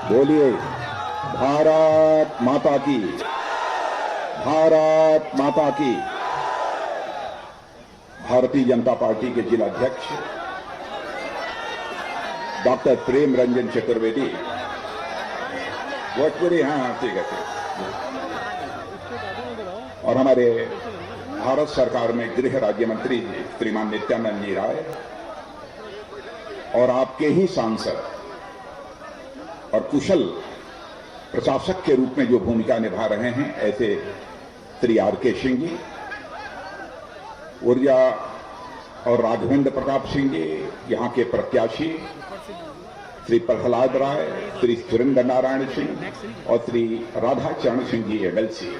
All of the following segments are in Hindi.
बोलिए भारत माता की, भारत माता की। भारतीय जनता पार्टी के जिला अध्यक्ष डॉक्टर प्रेम रंजन चतुर्वेदी, भोजपुरी, हाँ ठीक है, और हमारे भारत सरकार में गृह राज्य मंत्री श्रीमान नित्यानंद जी राय, और आपके ही सांसद और कुशल प्रशासक के रूप में जो भूमिका निभा रहे हैं ऐसे श्री आर.के. सिंह जी, ऊर्जा और राघवेंद्र प्रताप सिंह जी, यहाँ के प्रत्याशी श्री प्रहलाद राय, श्री सुरेंद्र नारायण सिंह और श्री राधाचरण सिंह जी एमएलसी,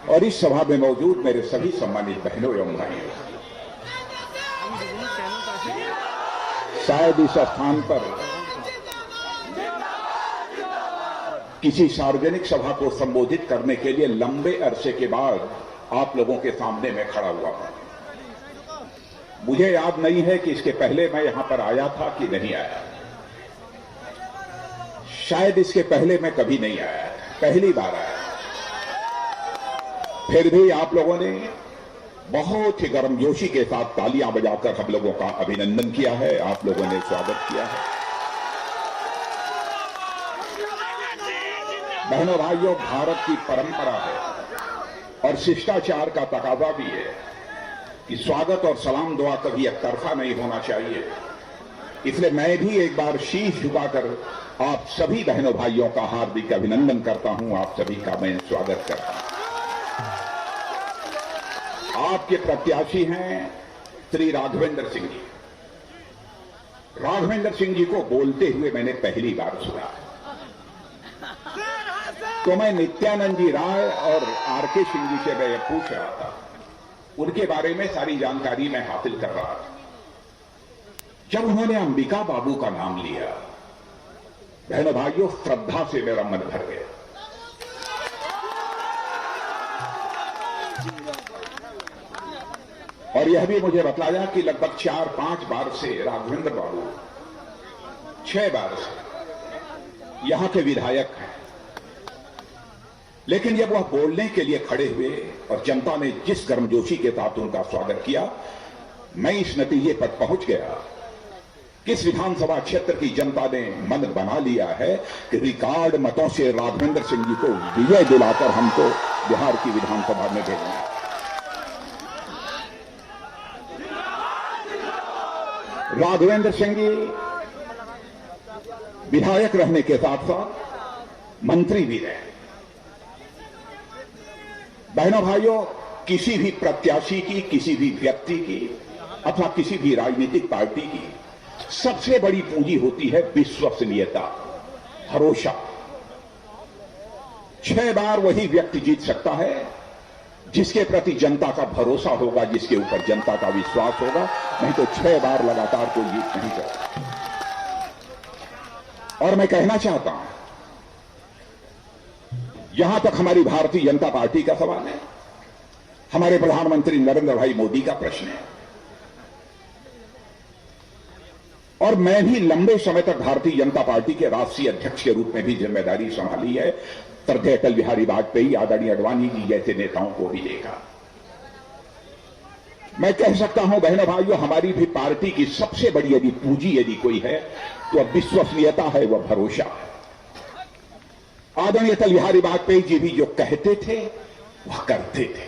और इस सभा में मौजूद मेरे सभी सम्मानित बहनों एवं भाइयों। शायद इस स्थान पर किसी सार्वजनिक सभा को संबोधित करने के लिए लंबे अरसे के बाद आप लोगों के सामने मैं खड़ा हुआ हूं। मुझे याद नहीं है कि इसके पहले मैं यहां पर आया था कि नहीं आया। शायद इसके पहले मैं कभी नहीं आया, पहली बार आया। फिर भी आप लोगों ने बहुत ही गर्मजोशी के साथ तालियां बजाकर हम लोगों का अभिनंदन किया है, आप लोगों ने स्वागत किया है। बहनों भाइयों, भारत की परंपरा है और शिष्टाचार का तकाजा भी है कि स्वागत और सलाम दुआ कभी एकतरफा नहीं होना चाहिए। इसलिए मैं भी एक बार शीश झुकाकर आप सभी बहनों भाइयों का हार्दिक अभिनंदन करता हूं, आप सभी का मैं स्वागत करता हूं। आपके प्रत्याशी हैं श्री राघवेंद्र सिंह जी। राघवेंद्र सिंह जी को बोलते हुए मैंने पहली बार सुना, तो मैं नित्यानंद जी राय और आर.के. सिंह जी से मैं पूछ रहा था, उनके बारे में सारी जानकारी मैं हासिल कर रहा था। जब उन्होंने अंबिका बाबू का नाम लिया, बहनों भाइयों, श्रद्धा से मेरा मन भर गया। और यह भी मुझे बतलाया कि लगभग 4-5 बार से राघवेंद्र बाबू 6 बार से यहां के विधायक हैं। लेकिन जब वह बोलने के लिए खड़े हुए और जनता ने जिस गर्मजोशी के साथ उनका स्वागत किया, मैं इस नतीजे पर पहुंच गया कि इस विधानसभा क्षेत्र की जनता ने मन बना लिया है कि रिकॉर्ड मतों से राघवेंद्र सिंह जी को विजय दिलाकर हमको बिहार की विधानसभा में भेजना है। राघवेंद्र सिंह जी विधायक रहने के साथ साथ मंत्री भी रहे। बहनों भाइयों, किसी भी प्रत्याशी की, किसी भी व्यक्ति की अथवा किसी भी राजनीतिक पार्टी की सबसे बड़ी पूंजी होती है विश्वसनीयता, भरोसा। 6 बार वही व्यक्ति जीत सकता है जिसके प्रति जनता का भरोसा होगा, जिसके ऊपर जनता का विश्वास होगा, नहीं तो 6 बार लगातार कोई जीत नहीं सकता। और मैं कहना चाहता हूं, यहां तक हमारी भारतीय जनता पार्टी का सवाल है, हमारे प्रधानमंत्री नरेंद्र भाई मोदी का प्रश्न है। और मैं भी लंबे समय तक भारतीय जनता पार्टी के राष्ट्रीय अध्यक्ष के रूप में भी जिम्मेदारी संभाली है। श्रद्धेय अटल बिहारी वाजपेयी, आदरणीय अडवाणी जी जैसे नेताओं को भी देखा। मैं कह सकता हूं बहनों भाइयों, हमारी भी पार्टी की सबसे बड़ी यदि पूंजी यदि कोई है तो विश्वसनीयता है, वह भरोसा है। आदरणीय अटल बिहारी वाजपेयी जी भी जो कहते थे वह करते थे।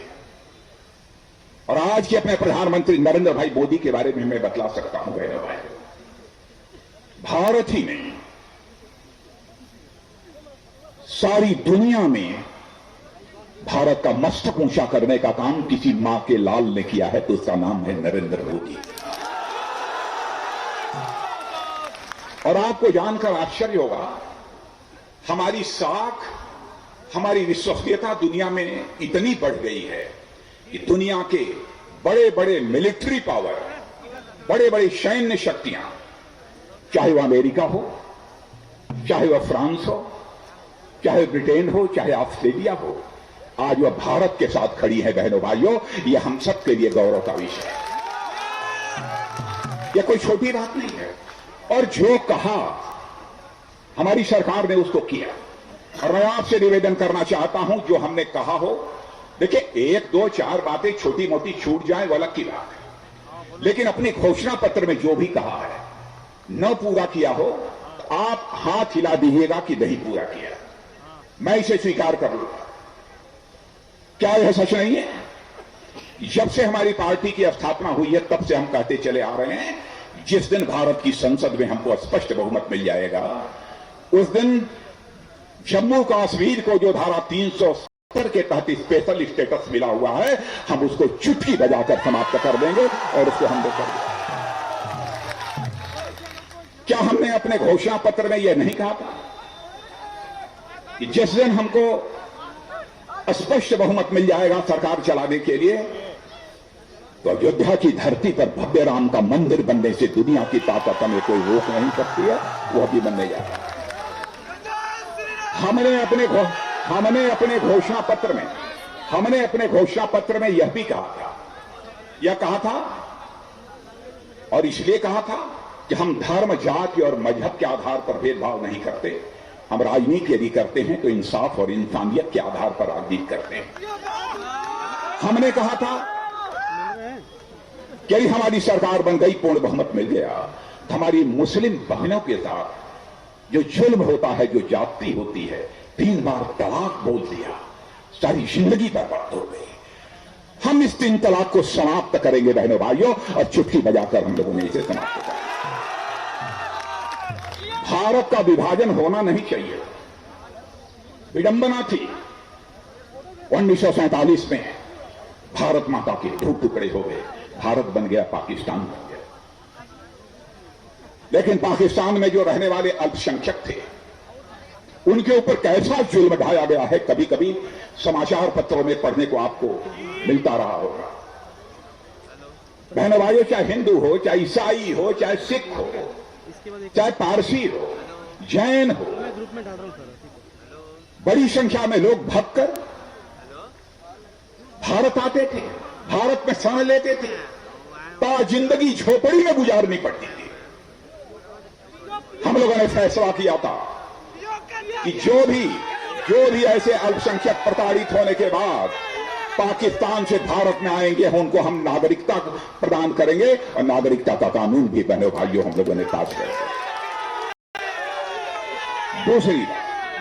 और आज के अपने प्रधानमंत्री नरेंद्र भाई मोदी के बारे में मैं बतला सकता हूं बहनों भाई, भारत ही नहीं सारी दुनिया में भारत का मस्तक ऊंचा करने का काम किसी मां के लाल ने किया है तो उसका नाम है नरेंद्र मोदी। और आपको जानकर आश्चर्य होगा, हमारी साख, हमारी विश्वसनीयता दुनिया में इतनी बढ़ गई है कि दुनिया के बड़े बड़े मिलिट्री पावर, बड़े बड़े सैन्य शक्तियां, चाहे वह अमेरिका हो, चाहे वह फ्रांस हो, चाहे ब्रिटेन हो, चाहे ऑस्ट्रेलिया हो, आज वह भारत के साथ खड़ी है। बहनों भाइयों, यह हम सब के लिए गौरव का विषय है, यह कोई छोटी बात नहीं है। और जो कहा हमारी सरकार ने उसको किया। और मैं आपसे निवेदन करना चाहता हूं, जो हमने कहा हो, देखिए 1, 2, 4 बातें छोटी मोटी छूट जाए वो अलग की बात है, लेकिन अपने घोषणा पत्र में जो भी कहा है न पूरा किया हो तो आप हाथ हिला दीजिएगा कि नहीं पूरा किया। मैं इसे स्वीकार कर लूंगा। क्या यह सच नहीं है? जब से हमारी पार्टी की स्थापना हुई है तब से हम कहते चले आ रहे हैं, जिस दिन भारत की संसद में हमको स्पष्ट बहुमत मिल जाएगा उस दिन जम्मू कश्मीर को जो धारा 370 के तहत स्पेशल स्टेटस मिला हुआ है, हम उसको चुटकी बजाकर समाप्त कर देंगे और उसको हम कर देंगे। क्या हमने अपने घोषणा पत्र में यह नहीं कहा था कि जिस दिन हमको स्पष्ट बहुमत मिल जाएगा सरकार चलाने के लिए, तो अयोध्या की धरती पर भव्य राम का मंदिर बनने से दुनिया की ताकत हमें कोई रोक नहीं सकती है, वो अभी बनने जा रहा है। हमने अपने घोषणा पत्र में यह भी कहा था और इसलिए कहा था कि हम धर्म, जाति और मजहब के आधार पर भेदभाव नहीं करते। हम राजनीति यदि करते हैं तो इंसाफ और इंसानियत के आधार पर राजनीति करते हैं। हमने कहा था कि यदि हमारी सरकार बन गई, पूर्ण बहुमत मिल गया, तो हमारी मुस्लिम बहनों के साथ जो जुल्म होता है, जो जाति होती है, 3 बार तलाक बोल दिया, सारी जिंदगी बर्बाद हो गई। हम इस 3 तलाक को समाप्त करेंगे बहनों भाइयों, और चुटकी बजाकर हम लोगों ने इसे समाप्त करेंगे। भारत का विभाजन होना नहीं चाहिए। विडंबना थी 1947 में भारत माता के 2 टुकड़े हो गए, भारत बन गया, पाकिस्तान बन गया। लेकिन पाकिस्तान में जो रहने वाले अल्पसंख्यक थे उनके ऊपर कैसा जुल्म ढाया गया है, कभी कभी समाचार पत्रों में पढ़ने को आपको मिलता रहा होगा। बहनों भाइयों, चाहे हिंदू हो, चाहे ईसाई हो, चाहे सिख हो, चाहे पारसी हो, जैन हो, बड़ी संख्या में लोग भागकर भारत आते थे, भारत में शरण लेते थे, ता जिंदगी झोपड़ी में गुजारनी पड़ती थी। हम लोगों ने फैसला किया था कि जो भी ऐसे अल्पसंख्यक प्रताड़ित होने के बाद पाकिस्तान से भारत में आएंगे, उनको हम नागरिकता प्रदान करेंगे, और नागरिकता का कानून भी बहनों भाइयों हम लोगों ने पास कर दिया।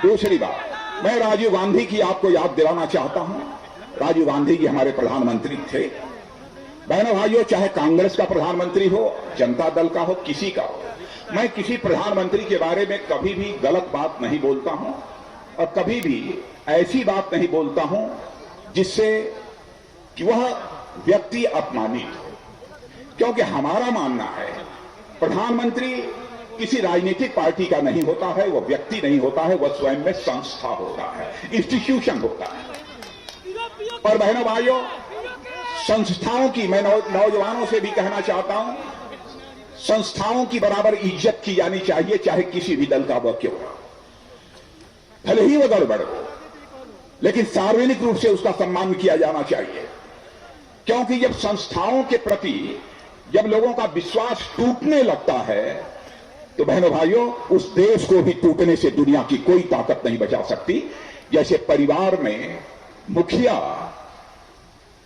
दूसरी बात, मैं राजीव गांधी की आपको याद दिलाना चाहता हूं। राजीव गांधी जी हमारे प्रधानमंत्री थे। बहनों भाइयों, चाहे कांग्रेस का प्रधानमंत्री हो, जनता दल का हो, किसी का हो, मैं किसी प्रधानमंत्री के बारे में कभी भी गलत बात नहीं बोलता हूं और कभी भी ऐसी बात नहीं बोलता हूं जिससे कि वह व्यक्ति अपमानित हो। क्योंकि हमारा मानना है प्रधानमंत्री किसी राजनीतिक पार्टी का नहीं होता है, वह व्यक्ति नहीं होता है, वह स्वयं में संस्था होता है, इंस्टीट्यूशन होता है। और बहनों भाइयों, संस्थाओं की, मैं नौजवानों से भी कहना चाहता हूं, संस्थाओं की बराबर इज्जत की जानी चाहिए, चाहे किसी भी दल का वह क्यों हो, भले ही वह गड़बड़ हो, लेकिन सार्वजनिक रूप से उसका सम्मान किया जाना चाहिए। क्योंकि जब संस्थाओं के प्रति जब लोगों का विश्वास टूटने लगता है, तो बहनों भाइयों, उस देश को भी टूटने से दुनिया की कोई ताकत नहीं बचा सकती। जैसे परिवार में मुखिया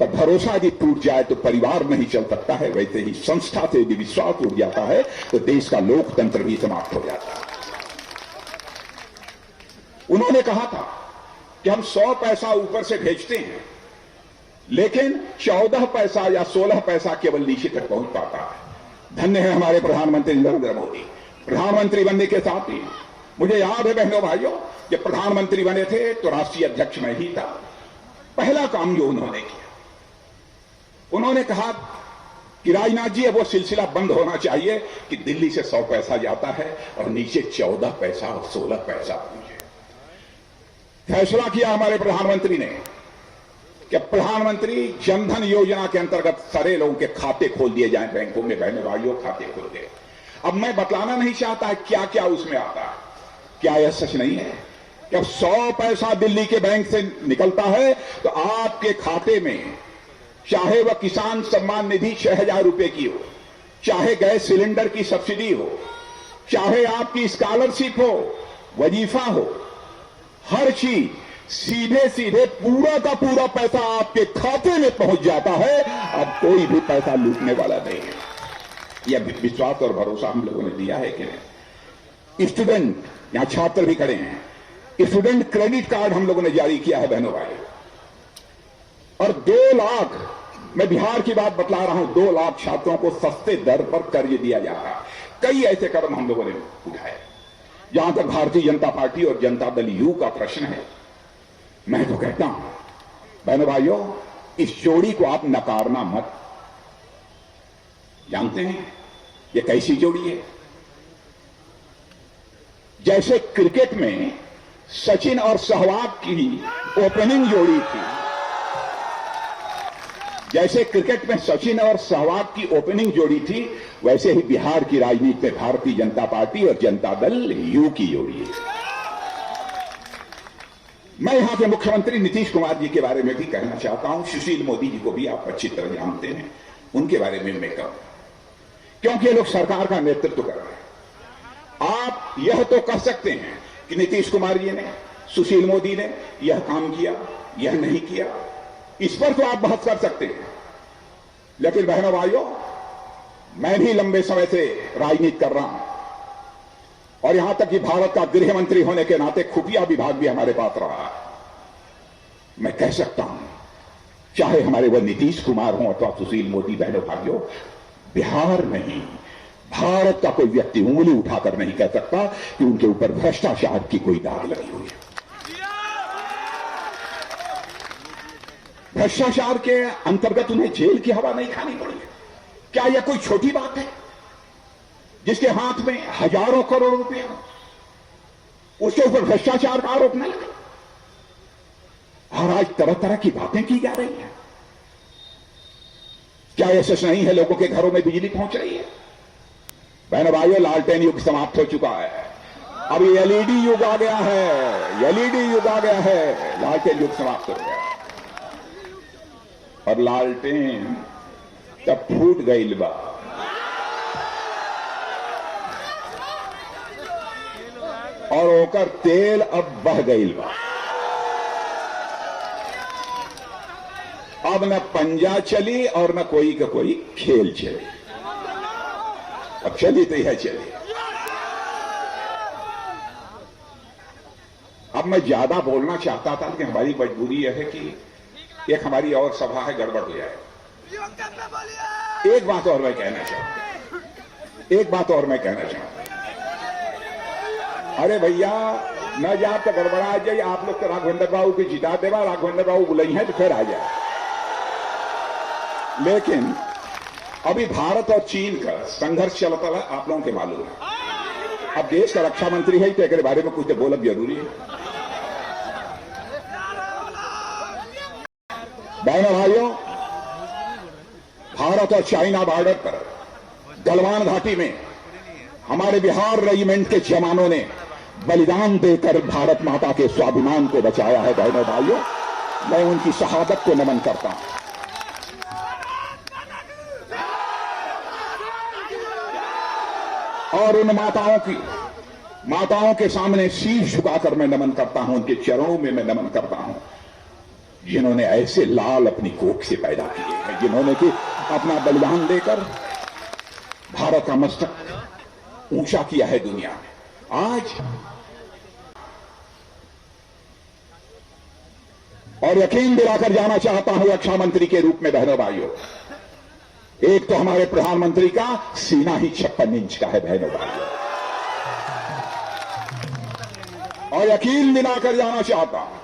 पर भरोसा यदि टूट जाए तो परिवार नहीं चल सकता है, वैसे ही संस्था से यदि विश्वास उठ जाता है तो देश का लोकतंत्र भी समाप्त हो जाता है। उन्होंने कहा था कि हम 100 पैसा ऊपर से भेजते हैं, लेकिन 14 पैसा या 16 पैसा केवल नीचे तक पहुंच पाता है। धन्य है हमारे प्रधानमंत्री नरेंद्र मोदी। प्रधानमंत्री बनने के साथ ही मुझे याद है बहनों भाइयों, जब प्रधानमंत्री बने थे तो राष्ट्रीय अध्यक्ष मैं ही था। पहला काम जो उन्होंने किया, उन्होंने कहा कि राजनाथ जी, अब वो सिलसिला बंद होना चाहिए कि दिल्ली से 100 पैसा जाता है और नीचे 14 पैसा और 16 पैसा मुझे। फैसला किया हमारे प्रधानमंत्री ने कि प्रधानमंत्री जनधन योजना के अंतर्गत सारे लोगों के खाते खोल दिए जाएं बैंकों में। बहनों भाइयों, खाते खोल गए। अब मैं बतलाना नहीं चाहता है क्या क्या उसमें आता है। क्या यह सच नहीं है कि 100 पैसा दिल्ली के बैंक से निकलता है तो आपके खाते में, चाहे वह किसान सम्मान निधि 6000 रुपए की हो, चाहे गैस सिलेंडर की सब्सिडी हो, चाहे आपकी स्कॉलरशिप हो, वजीफा हो, हर चीज सीधे सीधे पूरा का पूरा पैसा आपके खाते में पहुंच जाता है। अब कोई भी पैसा लूटने वाला नहीं है। यह विश्वास और भरोसा हम लोगों ने दिया है कि नहीं। स्टूडेंट, यहां छात्र भी खड़े हैं, स्टूडेंट क्रेडिट कार्ड हम लोगों ने जारी किया है बहनों भाई, और 2 लाख, मैं बिहार की बात बतला रहा हूं, 2 लाख छात्रों को सस्ते दर पर कर्ज दिया जा रहा है। कई ऐसे कदम हम लोगों ने उठाए। जहां तक भारतीय जनता पार्टी और जनता दल यू का प्रश्न है, मैं तो कहता हूं बहनों भाइयों, इस जोड़ी को आप नकारना मत। जानते हैं ये कैसी जोड़ी है? जैसे क्रिकेट में सचिन और सहवाग की ओपनिंग जोड़ी थी, जैसे क्रिकेट में सचिन और सहवाग की ओपनिंग जोड़ी थी, वैसे ही बिहार की राजनीति में भारतीय जनता पार्टी और जनता दल यू की जोड़ी है। मैं यहां के मुख्यमंत्री नीतीश कुमार जी के बारे में भी कहना चाहता हूं। सुशील मोदी जी को भी आप अच्छी तरह जानते हैं, उनके बारे में मैं कहूं, क्योंकि ये लोग सरकार का नेतृत्व कर रहे हैं। आप यह तो कह सकते हैं कि नीतीश कुमार जी ने, सुशील मोदी ने यह काम किया, यह नहीं किया, इस पर तो आप बहस कर सकते हैं। लेकिन बहनों भाइयों, मैं भी लंबे समय से राजनीति कर रहा हूं, और यहां तक कि भारत का गृह मंत्री होने के नाते खुफिया विभाग भी हमारे पास रहा है। मैं कह सकता हूं, चाहे हमारे वह नीतीश कुमार हों अथवा सुशील मोदी, बहनों भाइयों, बिहार नहीं, भारत का कोई व्यक्ति उंगली उठाकर नहीं कह सकता कि उनके ऊपर भ्रष्टाचार की कोई दाग लगी हुई है। भ्रष्टाचार के अंतर्गत उन्हें जेल की हवा नहीं खानी पड़ी है। क्या यह कोई छोटी बात है? जिसके हाथ में हजारों करोड़ रुपए हो, उसके ऊपर भ्रष्टाचार का आरोप नहीं लगा। और आज तरह तरह की बातें की जा रही हैं। क्या यह सच नहीं है लोगों के घरों में बिजली पहुंच रही है? बहनों भाइयों, लालटेन युग समाप्त हो चुका है, अब एलईडी युग आ गया है। एलईडी युग आ गया है, लालटेन युग समाप्त हो गया। और लालटेन तब फूट गई बा, और ओकर तेल अब बह गई बा। अब न पंजा चली और न कोई का कोई खेल चली। अब चली तो यह चली। अब मैं ज्यादा बोलना चाहता था, लेकिन हमारी मजबूरी यह है कि एक हमारी और सभा है, गड़बड़ हो जाए। एक बात और मैं कहना चाहता हूं, अरे भैया, न जा तो गड़बड़ा जाए। आप लोग तो राघवेंद्र बाबू की जिता देवा, राघवेंद्र बाबू बुलाई है तो फिर आ जाए। लेकिन अभी भारत और चीन का संघर्ष चलता है, आप लोगों के मालूम है। अब देश का रक्षा मंत्री है तो एक बारे में कुछ तो बोलब जरूरी है। बहनों भाइयों, भारत और चाइना बॉर्डर पर गलवान घाटी में हमारे बिहार रेजिमेंट के जवानों ने बलिदान देकर भारत माता के स्वाभिमान को बचाया है। बहनों भाइयों, मैं उनकी शहादत को नमन करता हूं। और उन माताओं के सामने शीश झुकाकर मैं नमन करता हूं, उनके चरणों में मैं नमन करता हूं, जिन्होंने ऐसे लाल अपनी कोख से पैदा किए हैं, जिन्होंने कि अपना बलिदान देकर भारत का मस्तक ऊंचा किया है दुनिया में। आज और यकीन दिलाकर जाना चाहता हूं रक्षा मंत्री के रूप में, बहनों भाइयों, एक तो हमारे प्रधानमंत्री का सीना ही 56 इंच का है बहनों भाइयों, और यकीन दिलाकर जाना चाहता हूं